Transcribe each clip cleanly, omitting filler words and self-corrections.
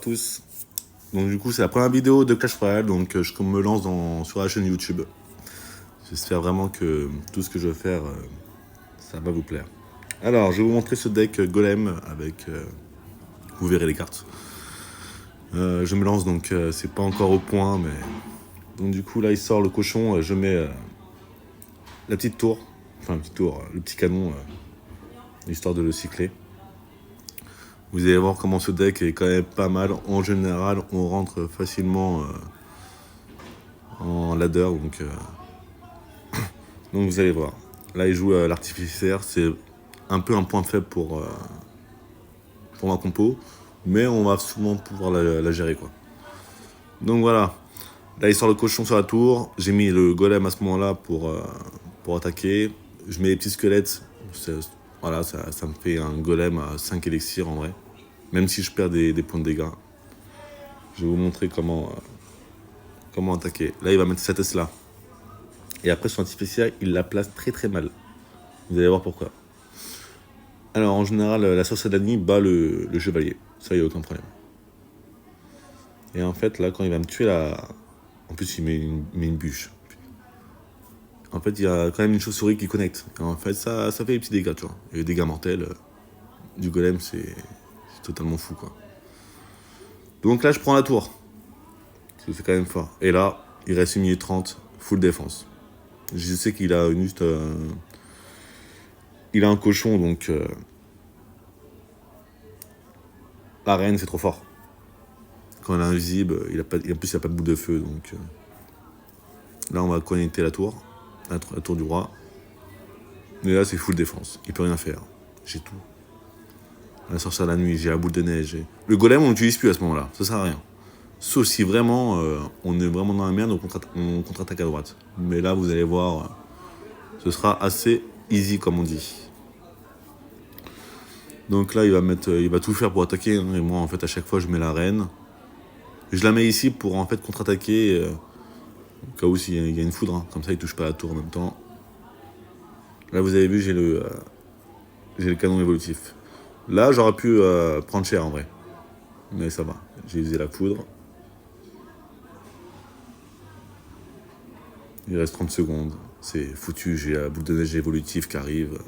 Tous. Donc du coup c'est la première vidéo de Clash Royale, donc je me lance sur la chaîne YouTube. J'espère vraiment que tout ce que je vais faire, ça va vous plaire. Alors je vais vous montrer ce deck Golem avec, vous verrez les cartes. Je me lance donc c'est pas encore au point, mais donc du coup là il sort le cochon, je mets la petite tour, enfin la petite tour, le petit canon, histoire de le cycler. Vous allez voir comment ce deck est quand même pas mal. En général, on rentre facilement en ladder, donc vous allez voir. Là, il joue l'artificiaire, c'est un peu un point faible pour ma compo, mais on va souvent pouvoir la gérer, quoi. Donc voilà, là il sort le cochon sur la tour, j'ai mis le golem à ce moment-là pour attaquer. Je mets les petits squelettes, voilà, ça me fait un golem à 5 élixirs en vrai. Même si je perds des points de dégâts. Je vais vous montrer comment attaquer. Là, il va mettre cette S-là. Et après, son anti-spécial, il la place très très mal. Vous allez voir pourquoi. Alors, en général, la sorcière de la nuit bat le chevalier. Ça, il n'y a aucun problème. Et en fait, là, quand il va me tuer, là... En plus, il met une bûche. En fait, il y a quand même une chauve-souris qui connecte. Et en fait, ça fait des petits dégâts, tu vois. Et les dégâts mortels du golem, c'est totalement fou, quoi. Donc là, je prends la tour. C'est quand même fort. Et là, il reste 1 minute 30, full défense. Je sais qu'il a juste... il a un cochon, donc... la reine, c'est trop fort. Quand elle est invisible, en plus, il n'a pas de boule de feu, donc... là, on va connecter la tour. La tour du roi. Mais là, c'est full défense. Il peut rien faire. J'ai tout. La sorcière de la nuit, j'ai la boule de neige. Le golem, on l'utilise plus à ce moment-là. Ça sert à rien. Sauf si vraiment, on est vraiment dans la merde, on contre-attaque à droite. Mais là, vous allez voir, ce sera assez easy, comme on dit. Donc là, il va tout faire pour attaquer. Hein, et moi, en fait, à chaque fois, je mets la reine. Je la mets ici pour, en fait, contre-attaquer. Au cas où s'il y a une foudre. Hein, comme ça, il touche pas la tour en même temps. Là, vous avez vu, j'ai le canon évolutif. Là, j'aurais pu prendre cher, en vrai. Mais ça va. J'ai usé la foudre. Il reste 30 secondes. C'est foutu, j'ai la boule de neige évolutive qui arrive.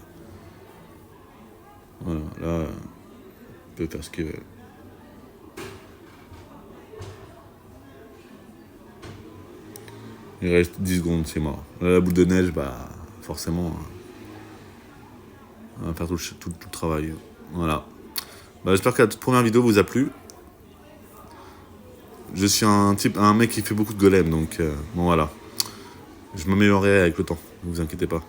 Voilà, là, on peut faire ce qu'il veut. Il reste 10 secondes, c'est mort. Là, la boule de neige, bah, forcément, on va faire tout le travail. Voilà. Bah, j'espère que la toute première vidéo vous a plu. Je suis un mec qui fait beaucoup de golem, donc bon voilà. Je m'améliorerai avec le temps, ne vous inquiétez pas.